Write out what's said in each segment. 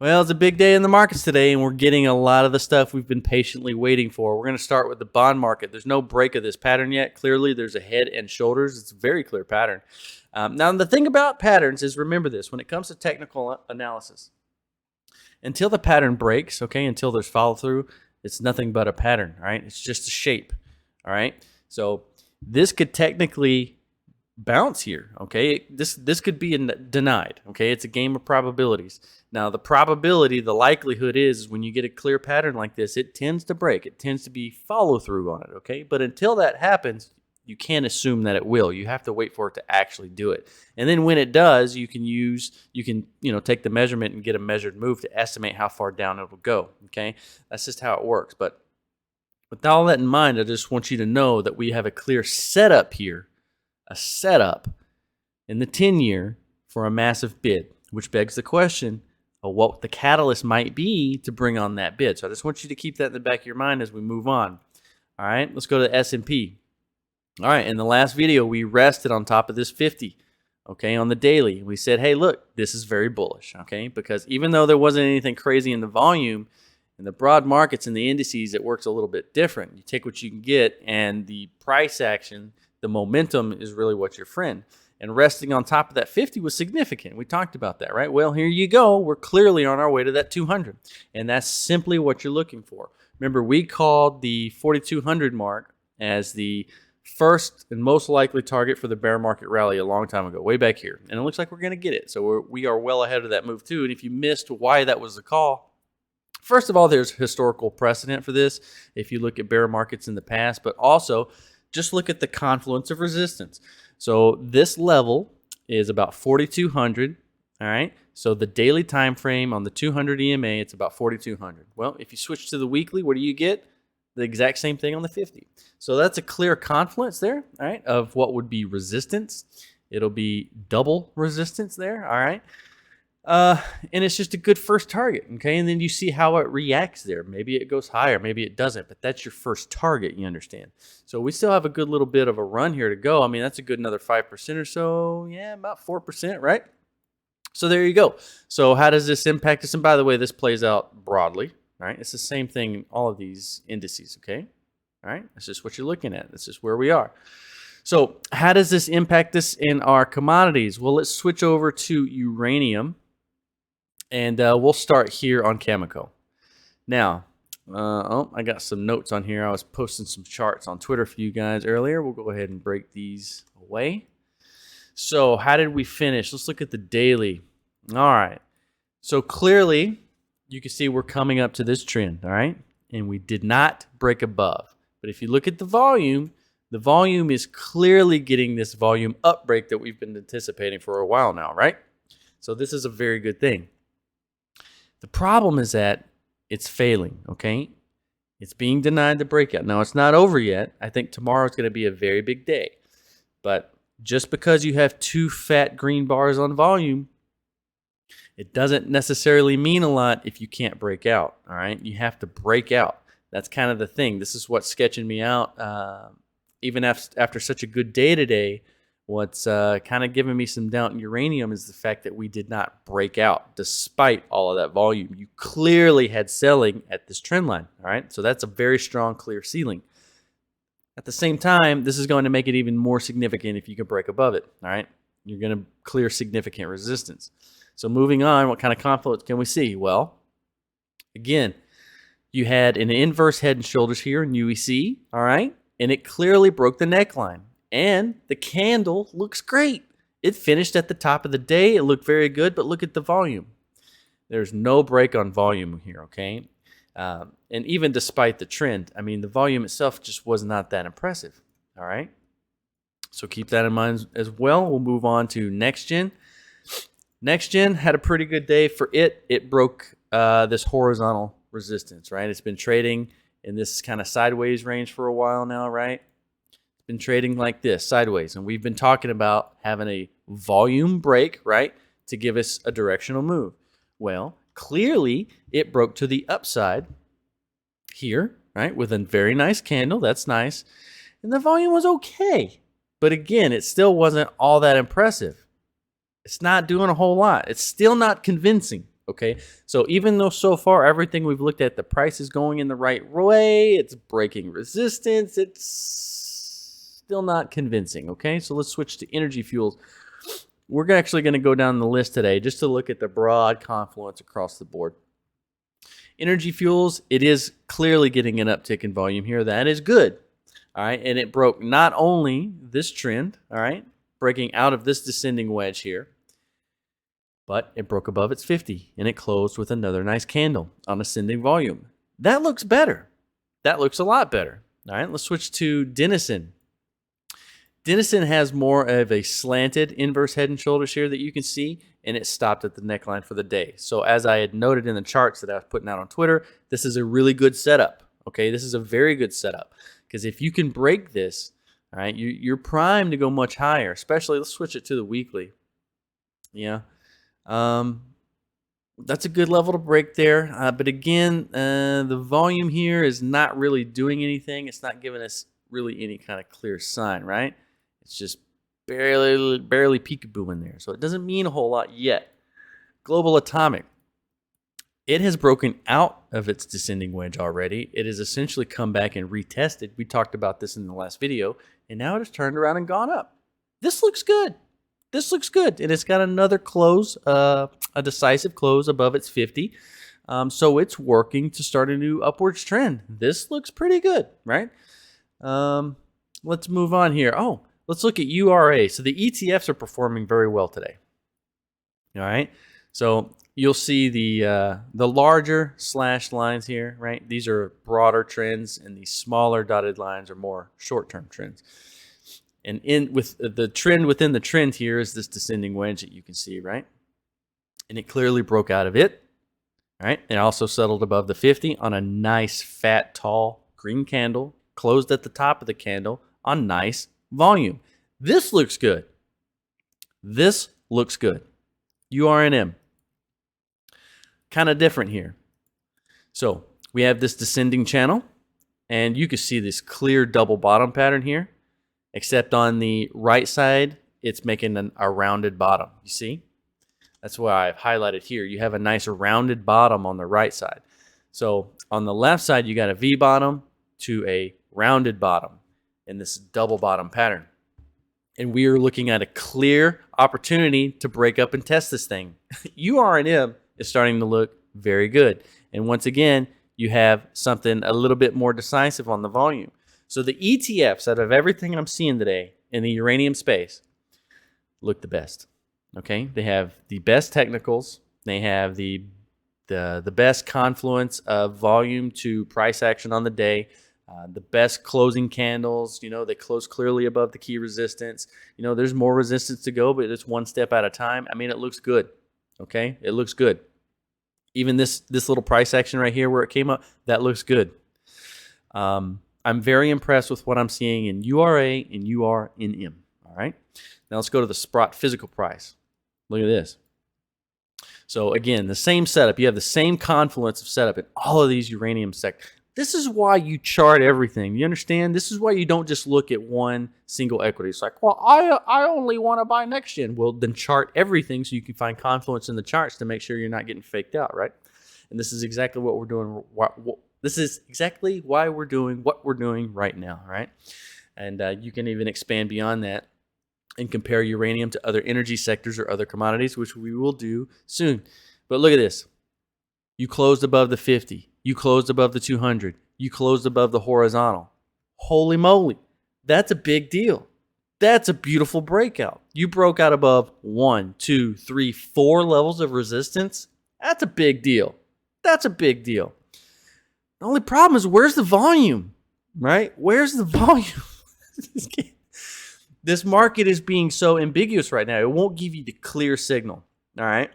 Well, it's a big day in the markets today, and we're getting a lot of the stuff we've been patiently waiting for. We're going to start with the bond market. There's no break of this pattern yet. Clearly, there's a head and shoulders. It's a very clear pattern. Now, the thing about patterns is, remember this, when it comes to technical analysis, until the pattern breaks, okay, until there's follow-through, it's nothing but a pattern, right? It's just a shape, all right? So this could technically bounce here, okay? This could be denied, okay? It's a game of probabilities. Now, the probability, the likelihood is when you get a clear pattern like this, it tends to break. It tends to be follow-through on it, okay? But until that happens, you can't assume that it will. You have to wait for it to actually do it. And then when it does, you can take the measurement and get a measured move to estimate how far down it'll go, okay? That's just how it works. But with all that in mind, I just want you to know that we have a clear setup here, a setup in the 10-year for a massive bid, which begs the question of what the catalyst might be to bring on that bid. So I just want you to keep that in the back of your mind as we move on. All right, let's go to the S&P. All right, in the last video, we rested on top of this 50, okay, on the daily. We said, hey, look, this is very bullish, okay, because even though there wasn't anything crazy in the volume, in the broad markets and the indices, it works a little bit different. You take what you can get, and the price action, the momentum is really what's your friend. And resting on top of that 50 was significant. We talked about that, right? Well, here you go. We're clearly on our way to that 200. And that's simply what you're looking for. Remember, we called the 4,200 mark as the first and most likely target for the bear market rally a long time ago, way back here. And it looks like we're going to get it. So we are well ahead of that move too. And if you missed why that was the call, first of all, there's historical precedent for this if you look at bear markets in the past, but also just look at the confluence of resistance. So this level is about 4,200, all right? So the daily time frame on the 200 EMA, it's about 4,200. Well, if you switch to the weekly, what do you get? The exact same thing on the 50. So that's a clear confluence there, all right, of what would be resistance. It'll be double resistance there, all right? And it's just a good first target, okay? And then you see how it reacts there. Maybe it goes higher, maybe it doesn't, but that's your first target, you understand? So we still have a good little bit of a run here to go. I mean, that's a good another 5% or so. Yeah, about 4%, right? So there you go. So how does this impact us? And by the way, this plays out broadly, all right? It's the same thing in all of these indices, okay? All right? That's just what you're looking at. This is where we are. So how does this impact us in our commodities? Well, let's switch over to uranium. And we'll start here on Cameco. Now, I got some notes on here. I was posting some charts on Twitter for you guys earlier. We'll go ahead and break these away. So how did we finish? Let's look at the daily. All right. So clearly, you can see we're coming up to this trend, all right? And we did not break above. But if you look at the volume is clearly getting this volume up break that we've been anticipating for a while now, right? So this is a very good thing. The problem is that it's failing, okay? It's being denied the breakout. Now, it's not over yet. I think tomorrow is going to be a very big day. But just because you have two fat green bars on volume, it doesn't necessarily mean a lot if you can't break out, all right? You have to break out. That's kind of the thing. This is what's sketching me out. Even after such a good day today, what's kind of giving me some doubt in uranium is the fact that we did not break out despite all of that volume. You clearly had selling at this trend line, all right? So that's a very strong, clear ceiling. At the same time, this is going to make it even more significant if you can break above it, all right? You're going to clear significant resistance. So moving on, what kind of confluence can we see? Well, again, you had an inverse head and shoulders here in UEC, all right? And it clearly broke the neckline. And the candle looks great. It finished at the top of the day. It looked very good, but look at the volume. There's no break on volume here, okay? And even despite the trend, I mean, the volume itself just was not that impressive, all right? So keep that in mind as well. We'll move on to NextGen. NextGen had a pretty good day for it. It broke this horizontal resistance, right? It's been trading in this kind of sideways range for a while now, right? Been trading like this, sideways. And we've been talking about having a volume break, right, to give us a directional move. Well, clearly it broke to the upside here, right, with a very nice candle. That's nice. And the volume was okay. But again, it still wasn't all that impressive. It's not doing a whole lot. It's still not convincing, Okay, so even though so far everything we've looked at, the price is going in the right way, it's breaking resistance, it's still not convincing. Okay, so let's switch to energy fuels. We're actually going to go down the list today just to look at the broad confluence across the board. Energy fuels, it is clearly getting an uptick in volume here. That is good. All right, and it broke not only this trend, all right, breaking out of this descending wedge here, but it broke above its 50, and it closed with another nice candle on ascending volume. That looks better. That looks a lot better. All right, let's switch to Dennison. Dennison has more of a slanted inverse head and shoulders here that you can see, and it stopped at the neckline for the day. So as I had noted in the charts that I was putting out on Twitter, this is a really good setup. Okay, this is a very good setup, because if you can break this, all right, you're primed to go much higher, especially, let's switch it to the weekly. Yeah. That's a good level to break there. But again, the volume here is not really doing anything. It's not giving us really any kind of clear sign, right? It's just barely peekaboo in there. So it doesn't mean a whole lot yet. Global Atomic. It has broken out of its descending wedge already. It has essentially come back and retested. We talked about this in the last video. And now it has turned around and gone up. This looks good. This looks good. And it's got another close, a decisive close above its 50. So it's working to start a new upwards trend. This looks pretty good, right? Let's move on here. Oh, let's look at URA. So the ETFs are performing very well today. All right. So you'll see the larger slashed lines here, right? These are broader trends, and these smaller dotted lines are more short-term trends. And with the trend within the trend here is this descending wedge that you can see, right? And it clearly broke out of it. All right. It also settled above the 50 on a nice, fat, tall green candle, closed at the top of the candle on nice volume. This looks good. This looks good. URNM. Kind of different here. So we have this descending channel, and you can see this clear double bottom pattern here. Except on the right side, it's making a rounded bottom. You see? That's why I've highlighted here. You have a nice rounded bottom on the right side. So on the left side, you got a V bottom to a rounded bottom in this double bottom pattern. And we are looking at a clear opportunity to break up and test this thing. URNM is starting to look very good. And once again, you have something a little bit more decisive on the volume. So the ETFs, out of everything I'm seeing today in the uranium space, look the best. Okay, they have the best technicals. They have the best confluence of volume to price action on the day. The best closing candles. You know, they close clearly above the key resistance. You know, there's more resistance to go, but it's one step at a time. I mean, it looks good. Okay, it looks good. Even this little price action right here where it came up, that looks good. I'm very impressed with what I'm seeing in URA and URNM. All right. Now let's go to the Sprott physical price. Look at this. So again, the same setup. You have the same confluence of setup in all of these uranium sectors. This is why you chart everything. You understand? This is why you don't just look at one single equity. It's like, well, I only want to buy next gen. Well, then chart everything so you can find confluence in the charts to make sure you're not getting faked out, right? And this is exactly what we're doing. This is exactly why we're doing what we're doing right now, right? And you can even expand beyond that and compare uranium to other energy sectors or other commodities, which we will do soon. But look at this. You closed above the 50. You closed above the 200. You closed above the horizontal. Holy moly. That's a big deal. That's a beautiful breakout. You broke out above 1, 2, 3, 4 levels of resistance. That's a big deal. That's a big deal. The only problem is, where's the volume, right? Where's the volume? This market is being so ambiguous right now. It won't give you the clear signal, all right?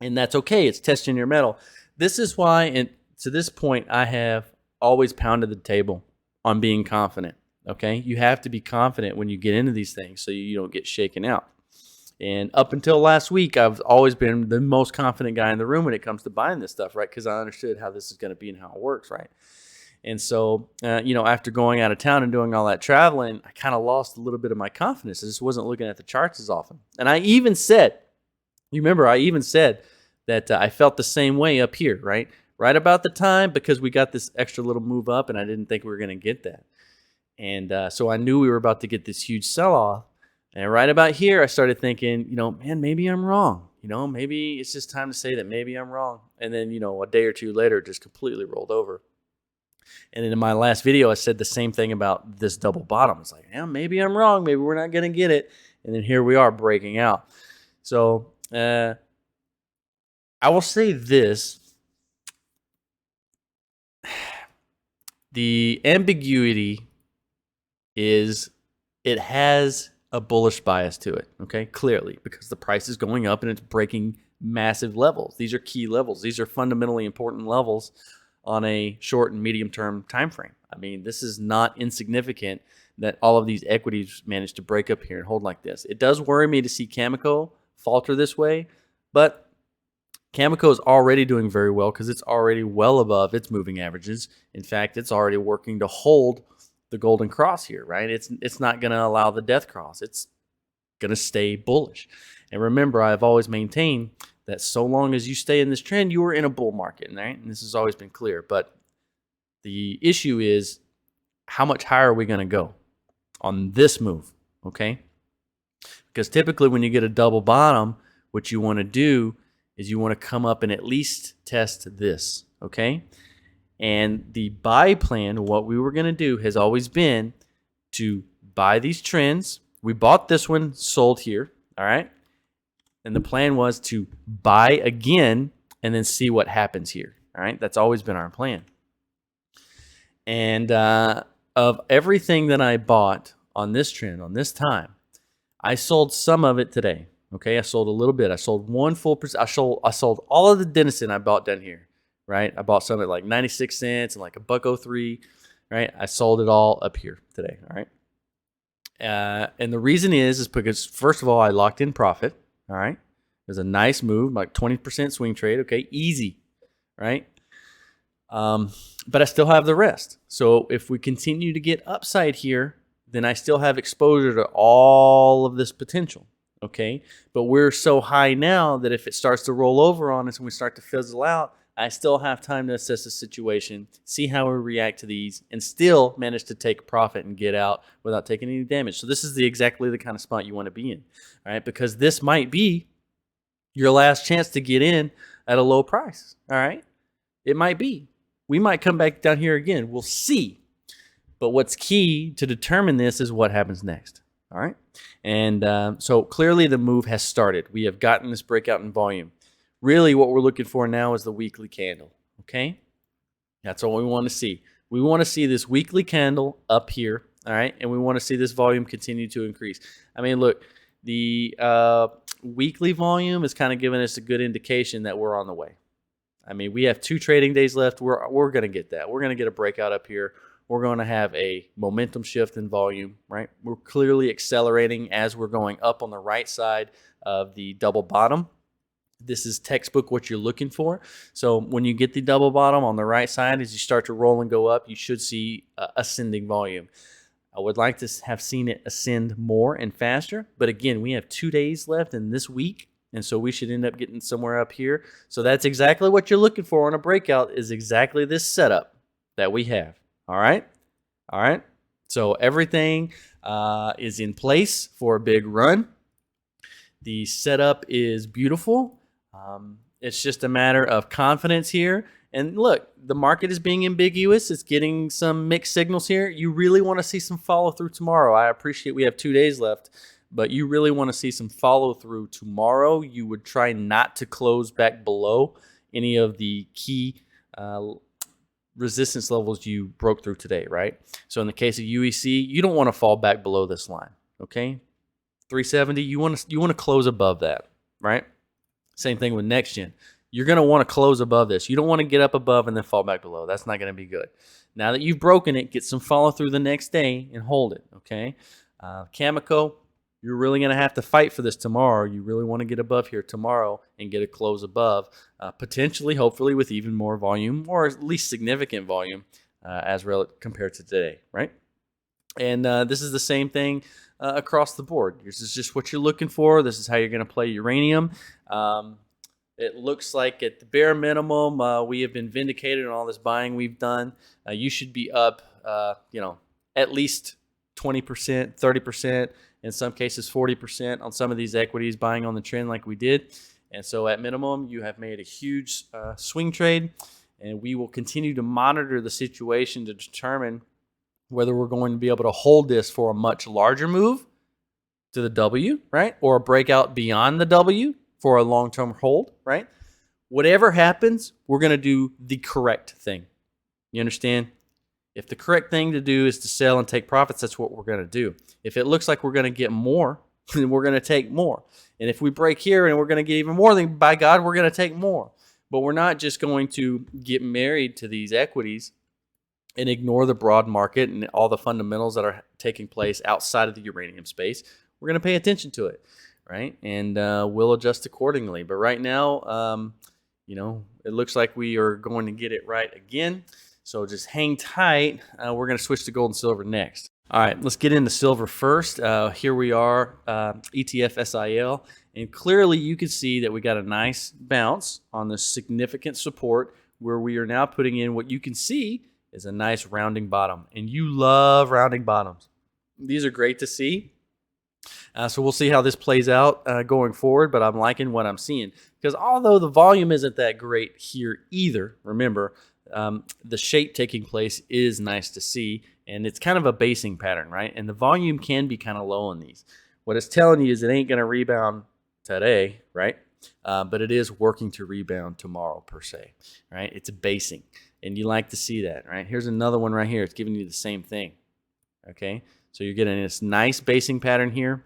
And that's okay. It's testing your metal. This is why, and to this point, I have always pounded the table on being confident, okay? You have to be confident when you get into these things so you don't get shaken out. And up until last week, I've always been the most confident guy in the room when it comes to buying this stuff, right? Because I understood how this is going to be and how it works, right? And so, after going out of town and doing all that traveling, I kind of lost a little bit of my confidence. I just wasn't looking at the charts as often. And I even said, you remember, I even said that I felt the same way up here, right? Right about the time, because we got this extra little move up and I didn't think we were going to get that. And so I knew we were about to get this huge sell-off. And right about here, I started thinking, man, maybe I'm wrong. Maybe it's just time to say that maybe I'm wrong. And then, a day or two later, it just completely rolled over. And then in my last video, I said the same thing about this double bottom. It's like, yeah, maybe I'm wrong. Maybe we're not going to get it. And then here we are breaking out. So I will say this. The ambiguity is it has a bullish bias to it, okay? Clearly, because the price is going up and it's breaking massive levels. These are key levels. These are fundamentally important levels on a short and medium term time frame. I mean, this is not insignificant that all of these equities managed to break up here and hold like this. It does worry me to see Cameco falter this way, but Cameco is already doing very well because it's already well above its moving averages. In fact, it's already working to hold the golden cross here, right? It's not going to allow the death cross. It's going to stay bullish. And remember, I've always maintained that so long as you stay in this trend, you are in a bull market, right? And this has always been clear. But the issue is, how much higher are we going to go on this move, okay? Because typically when you get a double bottom, what you want to do is you want to come up and at least test this, okay? And the buy plan, what we were going to do has always been to buy these trends. We bought this one, sold here, all right? And the plan was to buy again and then see what happens here, all right? That's always been our plan. And of everything that I bought on this trend, on this time, I sold some of it today, okay? I sold a little bit. I sold 1 full percent. I sold all of the Dennison I bought down here, right? I bought some at like 96 cents and like $1.03, right? I sold it all up here today, all right? And the reason is because, first of all, I locked in profit, all right? It was a nice move, like 20% swing trade, okay? Easy, right? But I still have the rest. So if we continue to get upside here, then I still have exposure to all of this potential, okay? But we're so high now that if it starts to roll over on us and we start to fizzle out, I still have time to assess the situation, see how we react to these, and still manage to take profit and get out without taking any damage. So this is exactly the kind of spot you want to be in, all right? Because this might be your last chance to get in at a low price, all right? It might be. We might come back down here again. We'll see. But what's key to determine this is what happens next, all right? And so clearly the move has started. We have gotten this breakout in volume. Really what we're looking for now is the weekly candle, okay? That's what we want to see. We want to see this weekly candle up here, all right? And we want to see this volume continue to increase. I mean, look, the weekly volume is kind of giving us a good indication that we're on the way. I mean, we have 2 trading days left. We're going to get that. We're going to get a breakout up here. We're going to have a momentum shift in volume, right? We're clearly accelerating as we're going up on the right side of the double bottom. This is textbook what you're looking for. So when you get the double bottom on the right side, as you start to roll and go up, you should see ascending volume. I would like to have seen it ascend more and faster. But again, we have 2 days left in this week. And so we should end up getting somewhere up here. So that's exactly what you're looking for on a breakout, is exactly this setup that we have. All right? All right? So everything is in place for a big run. The setup is beautiful. It's just a matter of confidence here. And look, the market is being ambiguous. It's getting some mixed signals here. You really want to see some follow through tomorrow. I appreciate we have 2 days left, but you really want to see some follow through tomorrow. You would try not to close back below any of the key resistance levels you broke through today, right? So in the case of UEC, you don't want to fall back below this line, okay? 370, you want to close above that, right? Same thing with next gen. You're going to want to close above this. You don't want to get up above and then fall back below. That's not going to be good. Now that you've broken it, get some follow through the next day and hold it, okay? Cameco, you're really going to have to fight for this tomorrow. You really want to get above here tomorrow and get a close above, potentially, hopefully, with even more volume, or at least significant volume compared to today, right? And this is the same thing across the board. This is just what you're looking for. This is how you're going to play uranium. It looks like at the bare minimum, we have been vindicated on all this buying we've done. You should be up, at least 20%, 30%, in some cases 40% on some of these equities buying on the trend like we did. And so at minimum, you have made a huge swing trade, and we will continue to monitor the situation to determine whether we're going to be able to hold this for a much larger move to the W, right? Or a breakout beyond the W for a long-term hold, right? Whatever happens, we're going to do the correct thing. You understand? If the correct thing to do is to sell and take profits, that's what we're going to do. If it looks like we're going to get more, then we're going to take more. And if we break here and we're going to get even more, then by God, we're going to take more. But we're not just going to get married to these equities and ignore the broad market and all the fundamentals that are taking place outside of the uranium space. We're going to pay attention to it, right? And we'll adjust accordingly. But right now, it looks like we are going to get it right again. So just hang tight. We're going to switch to gold and silver next. All right, let's get into silver first. Here we are, ETF SIL. And clearly you can see that we got a nice bounce on this significant support where we are now putting in what you can see is a nice rounding bottom. And you love rounding bottoms. These are great to see. So we'll see how this plays out going forward, but I'm liking what I'm seeing. Because although the volume isn't that great here either, remember, the shape taking place is nice to see, and it's kind of a basing pattern, right? And the volume can be kind of low on these. What it's telling you is it ain't going to rebound today, right? But it is working to rebound tomorrow per se, right? It's a basing, and you like to see that, right? Here's another one right here. It's giving you the same thing, okay? So you're getting this nice basing pattern here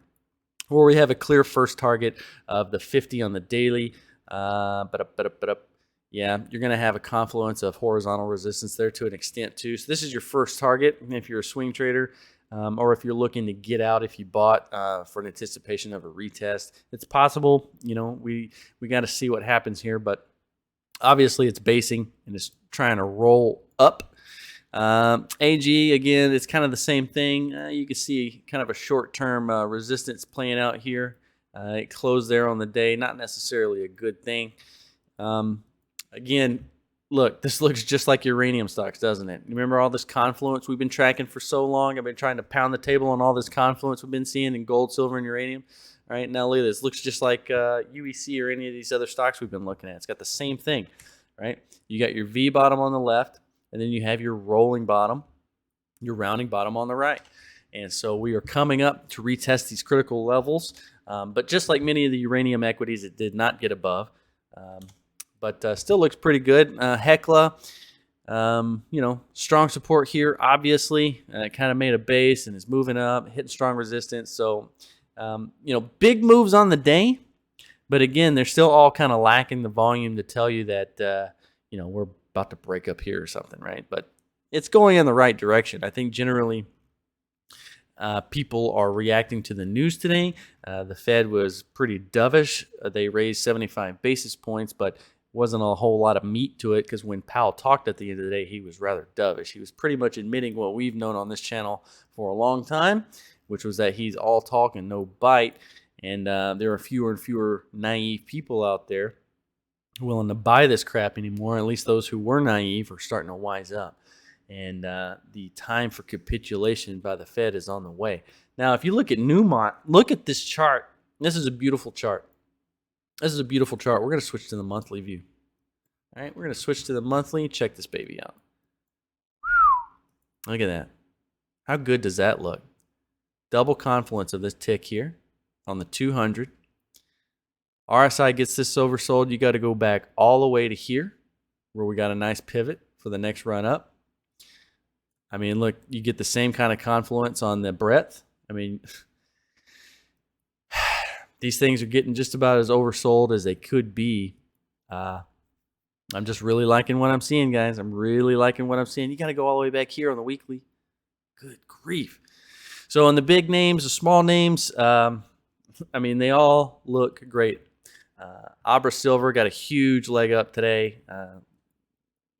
where we have a clear first target of the 50 on the daily. Yeah, you're going to have a confluence of horizontal resistance there to an extent too. So this is your first target if you're a swing trader, or if you're looking to get out if you bought for an anticipation of a retest. It's possible, we got to see what happens here, but obviously it's basing and it's trying to roll up. AG, again, it's kind of the same thing. You can see kind of a short-term resistance playing out here. It closed there on the day, not necessarily a good thing. Again, look, this looks just like uranium stocks, doesn't it? Remember all this confluence we've been tracking for so long? I've been trying to pound the table on all this confluence we've been seeing in gold, silver, and uranium. All right, now look at this. Looks just like UEC or any of these other stocks we've been looking at. It's got the same thing, right? You got your V bottom on the left, and then you have your rolling bottom, your rounding bottom on the right. And so we are coming up to retest these critical levels. But just like many of the uranium equities, it did not get above. But still looks pretty good. Hecla, strong support here, obviously. It kind of made a base and is moving up, hitting strong resistance. So, big moves on the day. But again, they're still all kind of lacking the volume to tell you that, we're about to break up here or something, right? But it's going in the right direction. I think generally people are reacting to the news today. The Fed was pretty dovish. They raised 75 basis points, but wasn't a whole lot of meat to it because when Powell talked at the end of the day, he was rather dovish. He was pretty much admitting what we've known on this channel for a long time, which was that he's all talk and no bite. And there are fewer and fewer naive people out there willing to buy this crap anymore. At least those who were naive are starting to wise up. And the time for capitulation by the Fed is on the way. Now, if you look at Newmont, look at this chart. This is a beautiful chart. This is a beautiful chart. We're going to switch to the monthly view. All right, we're going to switch to the monthly. Check this baby out. Look at that. How good does that look? Double confluence of this tick here on the 200. RSI gets this oversold. You got to go back all the way to here where we got a nice pivot for the next run up. I mean, look, you get the same kind of confluence on the breadth. I mean, these things are getting just about as oversold as they could be. I'm just really liking what I'm seeing, guys. I'm really liking what I'm seeing. You got to go all the way back here on the weekly. Good grief. So on the big names, the small names, they all look great. Abra Silver got a huge leg up today.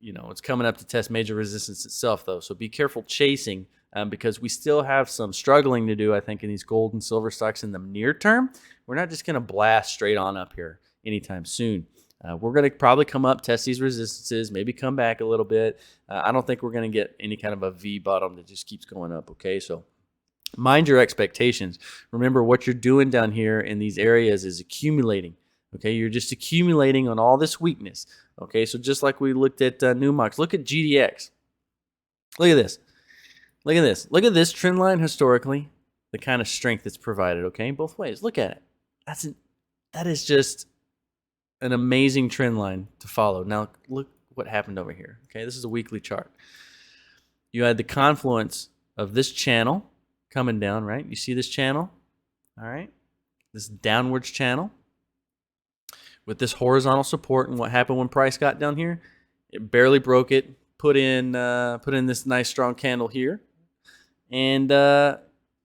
It's coming up to test major resistance itself, though. So be careful chasing because we still have some struggling to do, I think, in these gold and silver stocks in the near term. We're not just going to blast straight on up here anytime soon. We're going to probably come up, test these resistances, maybe come back a little bit. I don't think we're going to get any kind of a V bottom that just keeps going up, okay? So mind your expectations. Remember, what you're doing down here in these areas is accumulating, okay? You're just accumulating on all this weakness, okay? So just like we looked at Newmont, look at GDX. Look at this. Look at this. Look at this trend line historically, the kind of strength it's provided, okay? Both ways. Look at it. That is just an amazing trend line to follow. Now, look what happened over here, okay? This is a weekly chart. You had the confluence of this channel coming down, right? You see this channel, all right? This downwards channel with this horizontal support, and what happened when price got down here? It barely broke it, put in this nice strong candle here, and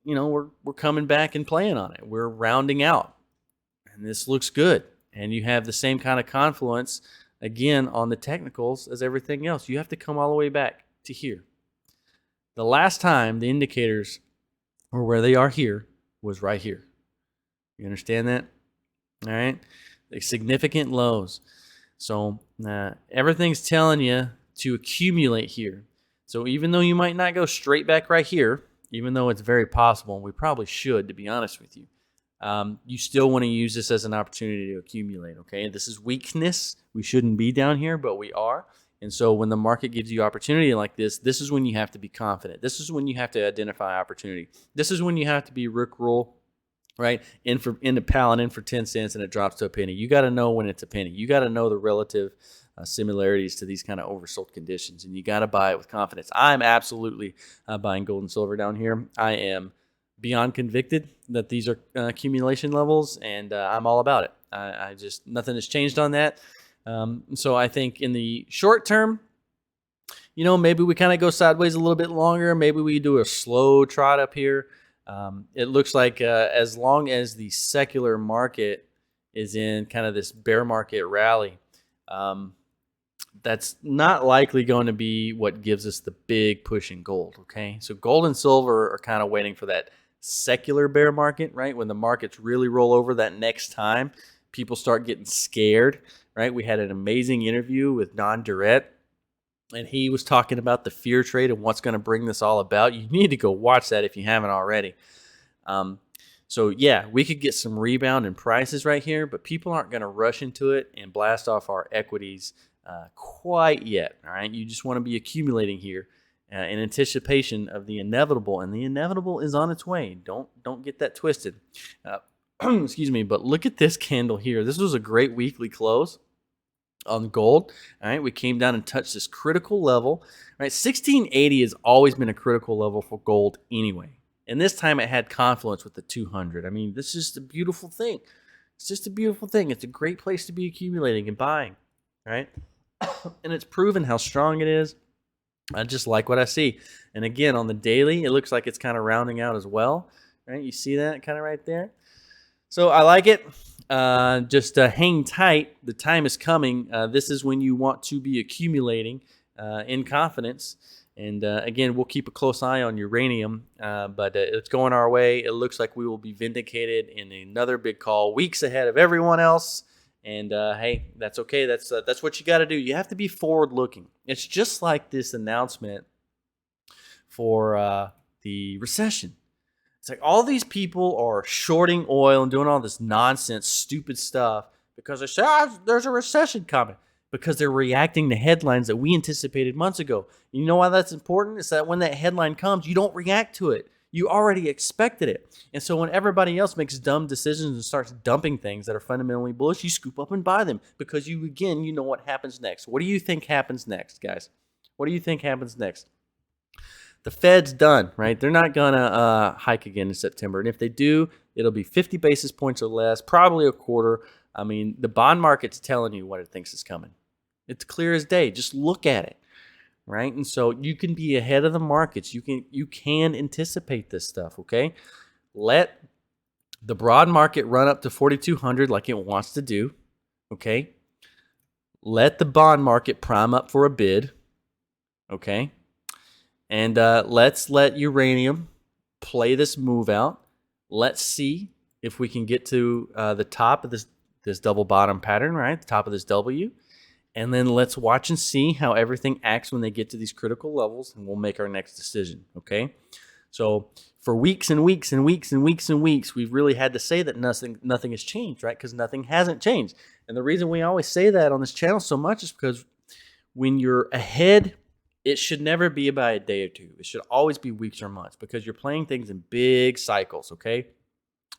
you know, we're coming back and playing on it. We're rounding out, and this looks good. And you have the same kind of confluence again on the technicals as everything else. You have to come all the way back to here. The last time the indicators were where they are here was right here. You understand that? All right, the significant lows. So everything's telling you to accumulate here. So even though you might not go straight back right here, even though it's very possible, and we probably should, to be honest with you, you still want to use this as an opportunity to accumulate, okay? This is weakness. We shouldn't be down here, but we are. And so when the market gives you opportunity like this is when you have to be confident. This is when you have to identify opportunity. This is when you have to be Rick Rule, right? Into Powell and in for 10 cents and it drops to a penny. You got to know when it's a penny. You got to know the relative similarities to these kind of oversold conditions, and you got to buy it with confidence. I'm absolutely buying gold and silver down here. I am beyond convicted that these are accumulation levels, and I'm all about it. I just, nothing has changed on that. So I think in the short term, you know, maybe we kind of go sideways a little bit longer. Maybe we do a slow trot up here. It looks like as long as the secular market is in kind of this bear market rally, that's not likely going to be what gives us the big push in gold, okay? So gold and silver are kind of waiting for that secular bear market, right? When the markets really roll over that next time, people start getting scared, right? We had an amazing interview with Don Durrett, and he was talking about the fear trade and what's going to bring this all about. You need to go watch that if you haven't already. So yeah, we could get some rebound in prices right here, but people aren't going to rush into it and blast off our equities quite yet. All right, you just want to be accumulating here in anticipation of the inevitable, and the inevitable is on its way. Don't get that twisted. Excuse me, but look at this candle here. This was a great weekly close on gold. All right, we came down and touched this critical level. All right, 1680 has always been a critical level for gold anyway. And this time it had confluence with the 200. I mean, this is just a beautiful thing. It's just a beautiful thing. It's a great place to be accumulating and buying, right? And it's proven how strong it is. I just like what I see. And again, on the daily, it looks like it's kind of rounding out as well, right? You see that kind of right there? So I like it. Just hang tight. The time is coming. This is when you want to be accumulating in confidence. And again, we'll keep a close eye on uranium, but it's going our way. It looks like we will be vindicated in another big call weeks ahead of everyone else. And hey, that's okay. That's what you got to do. You have to be forward looking. It's just like this announcement for the recession. It's like all these people are shorting oil and doing all this nonsense, stupid stuff because they say, there's a recession coming. Because they're reacting to headlines that we anticipated months ago. You know why that's important? It's that when that headline comes, you don't react to it. You already expected it. And so when everybody else makes dumb decisions and starts dumping things that are fundamentally bullish, you scoop up and buy them because you know what happens next. What do you think happens next, guys? What do you think happens next? The Fed's done, right? They're not going to hike again in September. And if they do, it'll be 50 basis points or less, probably a quarter. I mean, the bond market's telling you what it thinks is coming. It's clear as day. Just look at it, right? And so you can be ahead of the markets. You can anticipate this stuff, okay? Let the broad market run up to 4,200 like it wants to do, okay? Let the bond market prime up for a bid, okay? And let's let uranium play this move out. Let's see if we can get to the top of this this double bottom pattern, right? The top of this W. And then let's watch and see how everything acts when they get to these critical levels, and we'll make our next decision, okay? So for weeks and weeks and weeks and weeks and weeks, we've really had to say that nothing has changed, right? Because nothing hasn't changed. And the reason we always say that on this channel so much is because when you're ahead, it should never be by a day or two. It should always be weeks or months, because you're playing things in big cycles, okay?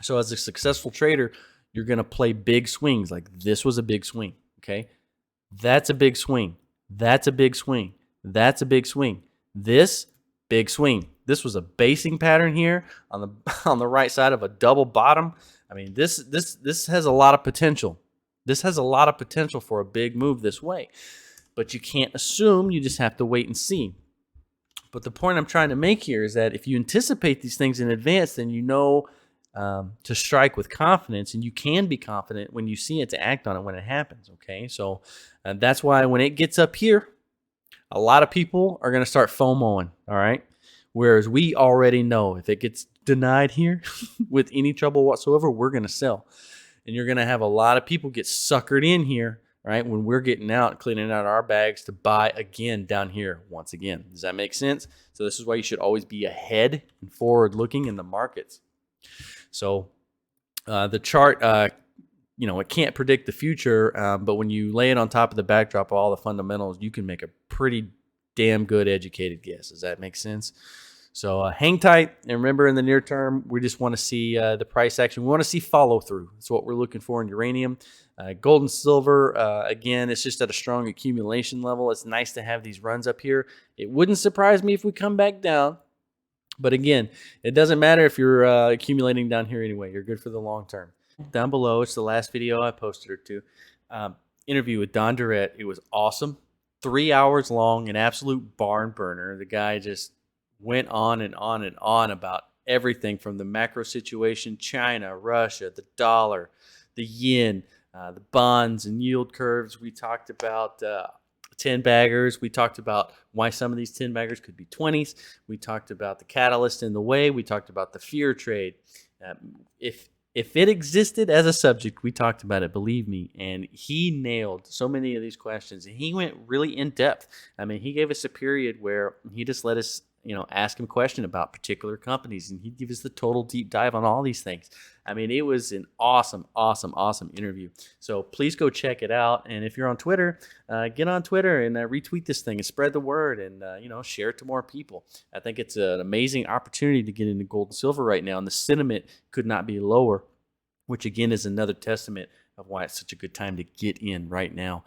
So as a successful trader, you're going to play big swings. Like this was a big swing, okay? That's a big swing. That's a big swing. That's a big swing. This big swing. This was a basing pattern here on the right side of a double bottom. I mean, this has a lot of potential. This has a lot of potential for a big move this way. But you can't assume, you just have to wait and see. But the point I'm trying to make here is that if you anticipate these things in advance, then you know to strike with confidence, and you can be confident when you see it to act on it when it happens, okay? So that's why when it gets up here, a lot of people are going to start FOMOing, all right? Whereas we already know if it gets denied here with any trouble whatsoever, we're going to sell. And you're going to have a lot of people get suckered in here, right, when we're getting out, cleaning out our bags to buy again down here once again. Does that make sense? So this is why you should always be ahead and forward looking in the markets. So the chart, it can't predict the future, but when you lay it on top of the backdrop of all the fundamentals, you can make a pretty damn good educated guess. Does that make sense? So hang tight, and remember, in the near term, we just want to see the price action. We want to see follow through. That's what we're looking for in uranium. Gold and silver, again, it's just at a strong accumulation level. It's nice to have these runs up here. It wouldn't surprise me if we come back down. But again, it doesn't matter if you're accumulating down here anyway. You're good for the long term. Down below, it's the last video I posted or two. Interview with Don Durrett. It was awesome. 3 hours long, an absolute barn burner. The guy just went on and on and on about everything from the macro situation, China, Russia, the dollar, the yen, the bonds and yield curves. We talked about 10 baggers. We talked about why some of these 10 baggers could be 20s. We talked about the catalyst in the way. We talked about the fear trade. If it existed as a subject, we talked about it, believe me. And he nailed so many of these questions. And he went really in depth. I mean, he gave us a period where he just let us ask him a question about particular companies, and he'd give us the total deep dive on all these things. I mean, it was an awesome, awesome, awesome interview. So please go check it out. And if you're on Twitter, get on Twitter and retweet this thing and spread the word, and share it to more people. I think it's an amazing opportunity to get into gold and silver right now, and the sentiment could not be lower, which again is another testament of why it's such a good time to get in right now.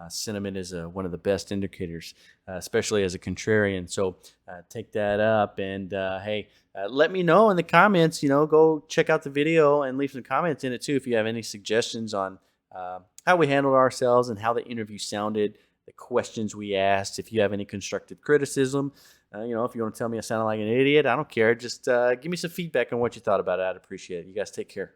Sentiment is one of the best indicators, especially as a contrarian. So take that up, and hey, let me know in the comments. Go check out the video and leave some comments in it too if you have any suggestions on how we handled ourselves and how the interview sounded, the questions we asked. If you have any constructive criticism, if you want to tell me I sounded like an idiot, I don't care. Just give me some feedback on what you thought about it. I'd appreciate it. You guys take care.